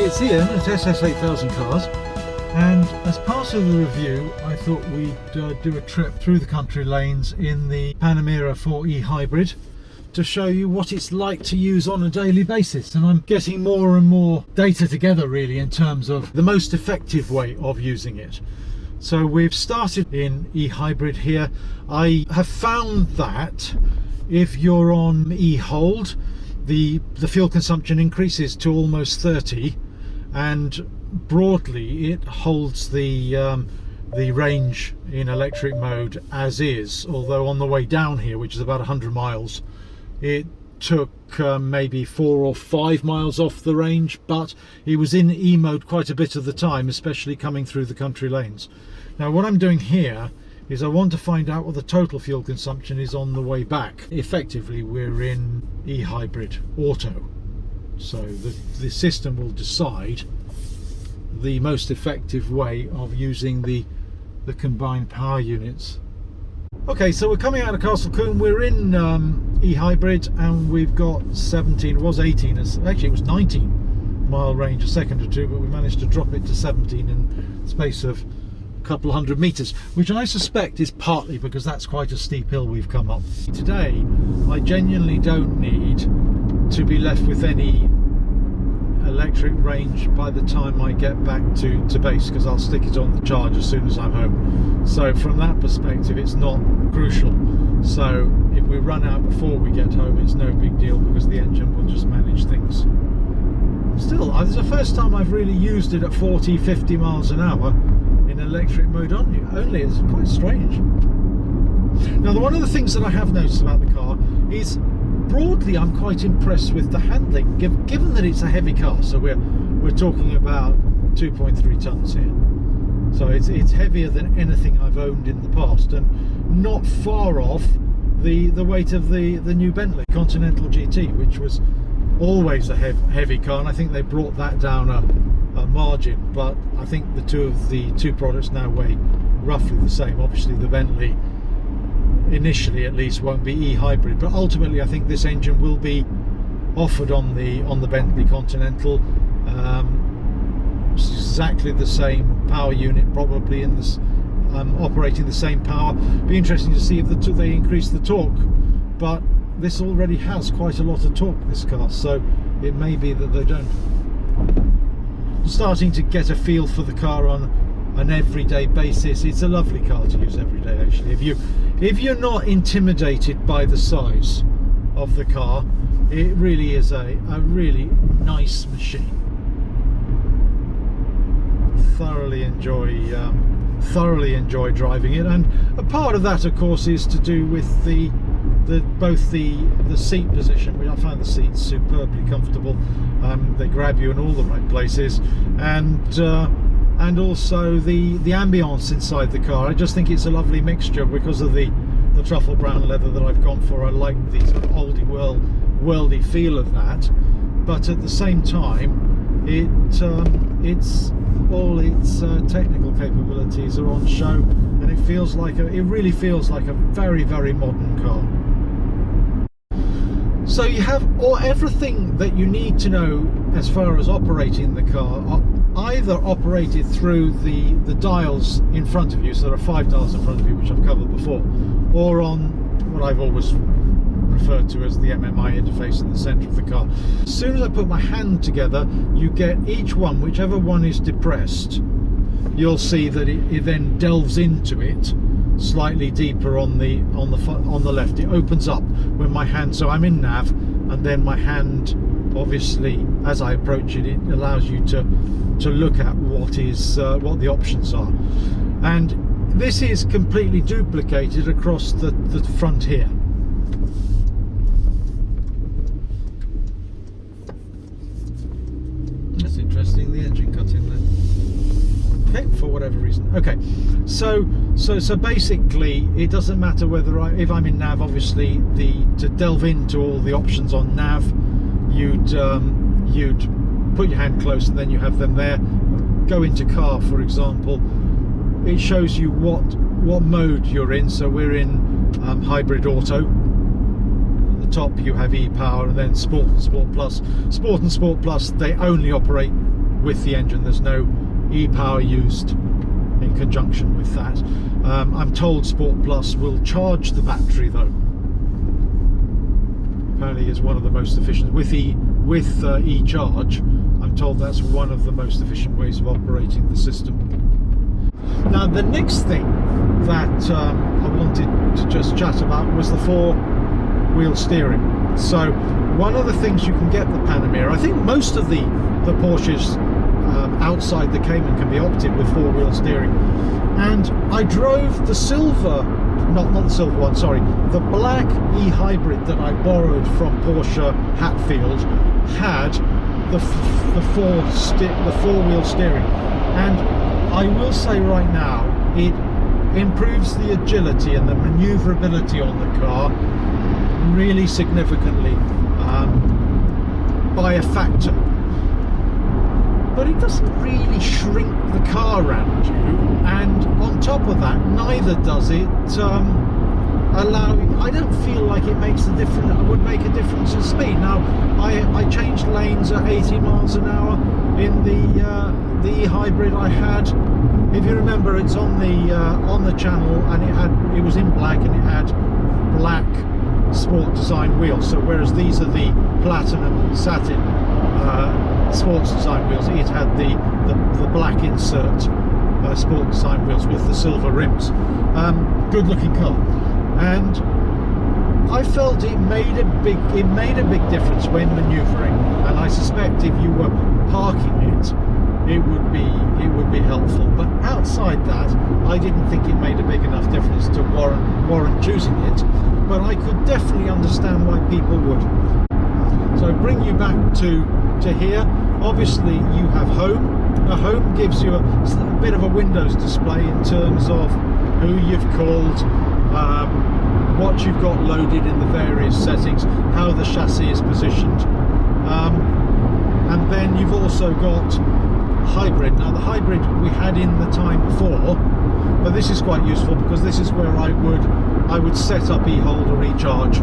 It's Ian at SS8000 Cars, and as part of the review I thought we'd do a trip through the country lanes in the Panamera 4E Hybrid to show you what it's like to use on a daily basis. And I'm getting more and more data together really in terms of the most effective way of using it. So we've started in e-hybrid here. I have found that if you're on e-hold, the fuel consumption increases to almost 30, and broadly it holds the range in electric mode as is, although on the way down here, which is about 100 miles, it took maybe 4 or 5 miles off the range, but it was in E mode quite a bit of the time, especially coming through the country lanes. Now what I'm doing here is I want to find out what the total fuel consumption is on the way back. Effectively we're in e-hybrid auto, so the system will decide the most effective way of using the combined power units. Okay, so we're coming out of Castle Combe. We're in e-hybrid, and we've got 17, it was 18, actually it was 19 mile range a second or two, but we managed to drop it to 17 in the space of a couple of 100 meters, which I suspect is partly because that's quite a steep hill we've come up. Today I genuinely don't need to be left with any electric range by the time I get back to base, because I'll stick it on the charge as soon as I'm home. So from that perspective it's not crucial. So if we run out before we get home, it's no big deal because the engine will just manage things. Still, it's the first time I've really used it at 40-50 miles an hour in electric mode only. It's quite strange. Now, one of the things that I have noticed about the car is broadly I'm quite impressed with the handling, given that it's a heavy car. So we're talking about 2.3 tons here, so it's heavier than anything I've owned in the past, and not far off the weight of the new Bentley Continental GT, which was always a heavy car, and I think they brought that down a margin. But I think the two products now weigh roughly the same. Obviously the Bentley initially at least won't be e-hybrid, but ultimately I think this engine will be offered on the Bentley Continental. It's exactly the same power unit, probably in this operating the same power. Be interesting to see if they increase the torque, but this already has quite a lot of torque, this car, so it may be that they don't. I'm starting to get a feel for the car on an everyday basis. It's a lovely car to use every day, actually. If you're not intimidated by the size of the car, it really is a really nice machine. Thoroughly enjoy driving it, and a part of that of course is to do with both the seat position, which I find the seats superbly comfortable. They grab you in all the right places, and also the ambience inside the car. I just think it's a lovely mixture because of the truffle brown leather that I've gone for. I like the sort of oldie worldy feel of that, but at the same time it's all its technical capabilities are on show, and it really feels like a very, very modern car. So you have everything that you need to know as far as operating the car, either operated through the dials in front of you, so there are 5 dials in front of you, which I've covered before, or on what I've always referred to as the MMI interface in the centre of the car. As soon as I put my hand together, you get each one, whichever one is depressed, you'll see that it then delves into it slightly deeper on the left. It opens up when my hand, so I'm in nav, and then my hand, obviously as I approach it, it allows you to look at what the options are, and this is completely duplicated across the front here. That's interesting, the engine cut in there. Okay, for whatever reason. Okay, so basically it doesn't matter whether if I'm in nav, obviously to delve into all the options on nav, you'd put your hand close and then you have them there. Go into car, for example, it shows you what mode you're in. So we're in hybrid auto. At the top you have e-power, and then sport and sport plus. Sport and sport plus, they only operate with the engine. There's no e-power used in conjunction with that. I'm told Sport Plus will charge the battery though. Apparently is one of the most efficient with e-charge. I'm told that's one of the most efficient ways of operating the system. Now the next thing that I wanted to just chat about was the four-wheel steering. So one of the things you can get the Panamera, I think most of the Porsches outside the Cayman can be opted with four-wheel steering, and I drove the silver, not the silver one, sorry, the black e-hybrid that I borrowed from Porsche Hatfield had the four-wheel steering, and I will say right now it improves the agility and the maneuverability on the car really significantly by a factor. But it doesn't really shrink the car around you, and on top of that, neither does it allow. I don't feel like it makes a difference. It would make a difference in speed. Now, I changed lanes at 80 miles an hour in the hybrid I had. If you remember, it's on the channel, and it was in black, and it had black sport design wheels. So whereas these are the platinum satin sports design wheels, it had the black insert sport design wheels with the silver rims. Good looking car, and I felt it made a big difference when maneuvering, and I suspect if you were parking it would be helpful. But outside that, I didn't think it made a big enough difference to warrant choosing it, but I could definitely understand why people would. So bring you back to here. Obviously you have home. Now home gives you a bit of a Windows display in terms of who you've called, what you've got loaded in the various settings, how the chassis is positioned, and then you've also got hybrid. Now the hybrid we had in the time before, but this is quite useful because this is where I would set up e-hold or e-charge.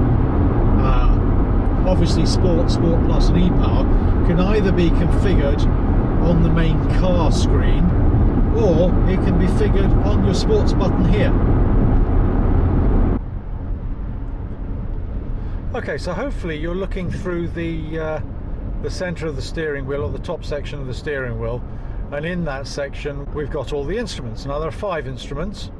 Obviously Sport Plus and e-power can either be configured on the main car screen, or it can be figured on your sports button here. Okay, so hopefully you're looking through the center of the steering wheel, or the top section of the steering wheel, and in that section we've got all the instruments. Now there are 5 instruments,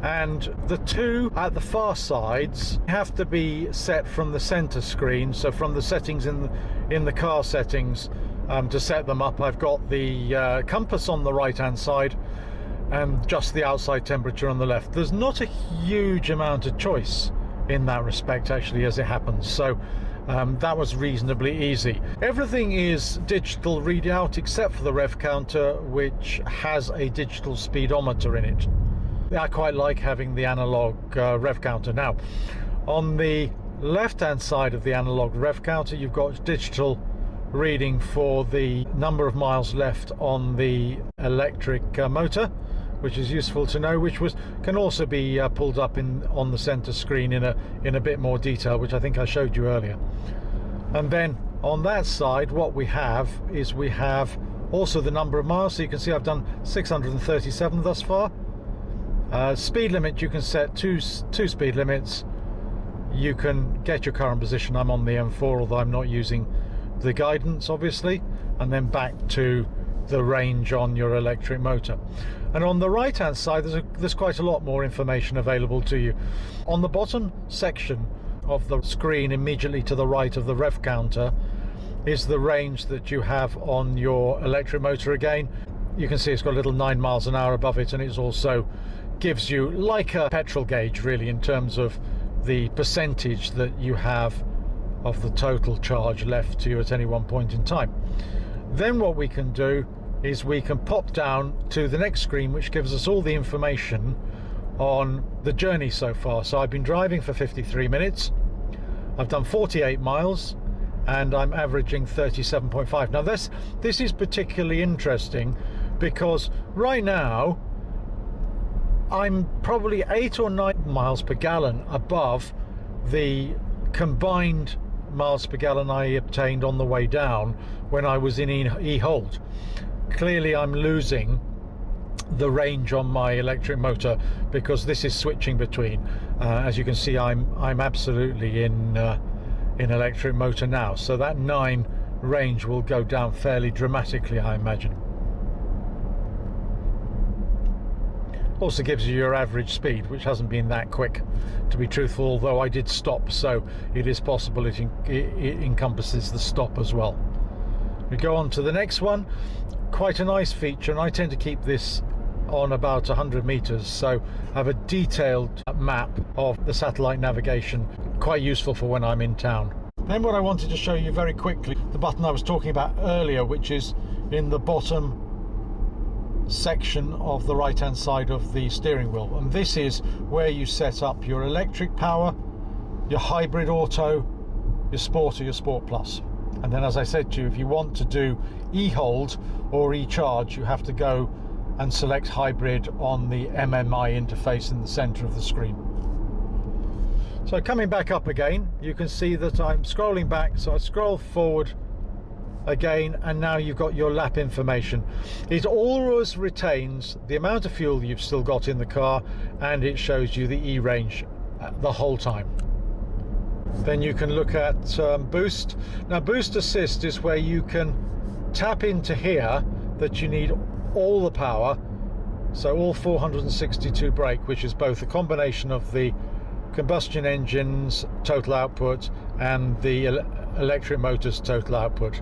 and the 2 at the far sides have to be set from the center screen, so from the settings in the car settings. To set them up, I've got the compass on the right hand side and just the outside temperature on the left. There's not a huge amount of choice in that respect, actually, as it happens, so that was reasonably easy. Everything is digital readout except for the rev counter, which has a digital speedometer in it. I quite like having the analog rev counter. Now on the left hand side of the analog rev counter, you've got digital reading for the number of miles left on the electric motor, which is useful to know, which can also be pulled up on the center screen in a bit more detail, which I think I showed you earlier. And then on that side, what we have is we have also the number of miles. So you can see I've done 637 thus far. Speed limit, you can set two speed limits. You can get your current position. I'm on the M4, although I'm not using the guidance, obviously, and then back to the range on your electric motor. And on the right hand side, there's quite a lot more information available to you. On the bottom section of the screen immediately to the right of the rev counter is the range that you have on your electric motor. Again, you can see it's got a little 9 miles an hour above it, and it's also gives you like a petrol gauge really in terms of the percentage that you have of the total charge left to you at any one point in time. Then what we can do is we can pop down to the next screen, which gives us all the information on the journey so far. So I've been driving for 53 minutes, I've done 48 miles, and I'm averaging 37.5. Now this is particularly interesting because right now I'm probably 8 or 9 miles per gallon above the combined miles per gallon I obtained on the way down when I was in e-hold. clearly I'm losing the range on my electric motor because this is switching between. As you can see, I'm absolutely in electric motor now, so that 9 range will go down fairly dramatically, I imagine. Also gives you your average speed, which hasn't been that quick, to be truthful, although I did stop, so it is possible it encompasses the stop as well. We go on to the next one. Quite a nice feature, and I tend to keep this on about 100 meters, so have a detailed map of the satellite navigation, quite useful for when I'm in town. Then what I wanted to show you very quickly, the button I was talking about earlier, which is in the bottom section of the right hand side of the steering wheel, and this is where you set up your electric power, your hybrid auto, your sport, or your sport plus. And then, as I said to you, if you want to do e-hold or e-charge, you have to go and select hybrid on the MMI interface in the center of the screen. So coming back up again, you can see that I'm scrolling back, so I scroll forward again, and now you've got your lap information. It always retains the amount of fuel you've still got in the car, and it shows you the E-range the whole time. Then you can look at boost. Now boost assist is where you can tap into here that you need all the power, so all 462 brake, which is both a combination of the combustion engine's total output and the electric motor's total output.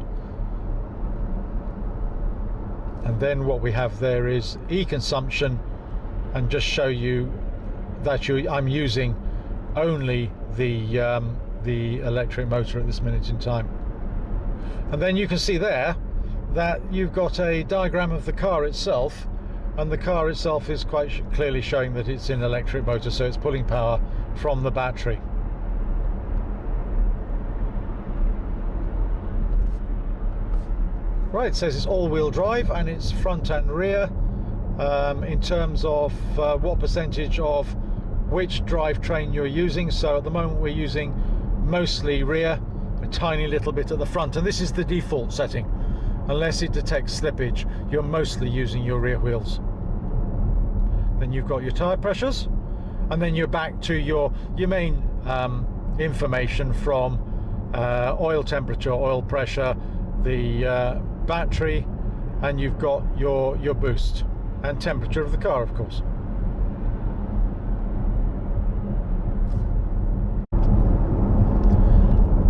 And then what we have there is e-consumption, and just show you that I'm using only the electric motor at this minute in time. And then you can see there that you've got a diagram of the car itself, and the car itself is quite clearly showing that it's in electric motor, so it's pulling power from the battery. Right, it says it's all-wheel drive and it's front and rear. In terms of what percentage of which drivetrain you're using, so at the moment we're using mostly rear, a tiny little bit at the front, and this is the default setting. Unless it detects slippage, you're mostly using your rear wheels. Then you've got your tyre pressures, and then you're back to your main information from oil temperature, oil pressure, the battery, and you've got your boost and temperature of the car, of course.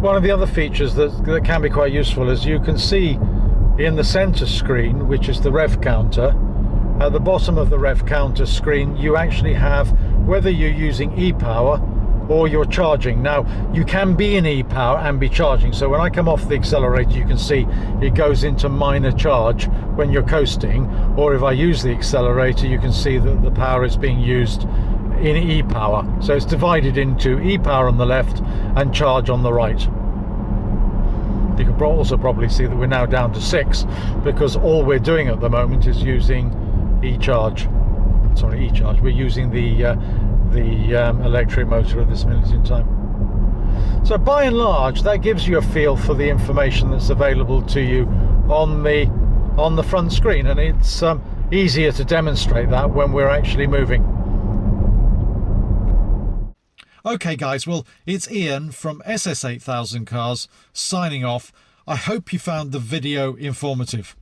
One of the other features that can be quite useful, as you can see in the center screen, which is the rev counter, at the bottom of the rev counter screen you actually have whether you're using e-power or you're charging. Now you can be in e-power and be charging, so when I come off the accelerator you can see it goes into minor charge when you're coasting, or if I use the accelerator you can see that the power is being used in e-power. So it's divided into e-power on the left and charge on the right. You can also probably see that we're now down to 6 because all we're doing at the moment is using e-charge. Sorry, e-charge. We're using the electric motor at this minute in time. So by and large that gives you a feel for the information that's available to you on the front screen, and it's easier to demonstrate that when we're actually moving. Okay guys, well, it's Ian from SS8000 Cars signing off. I hope you found the video informative.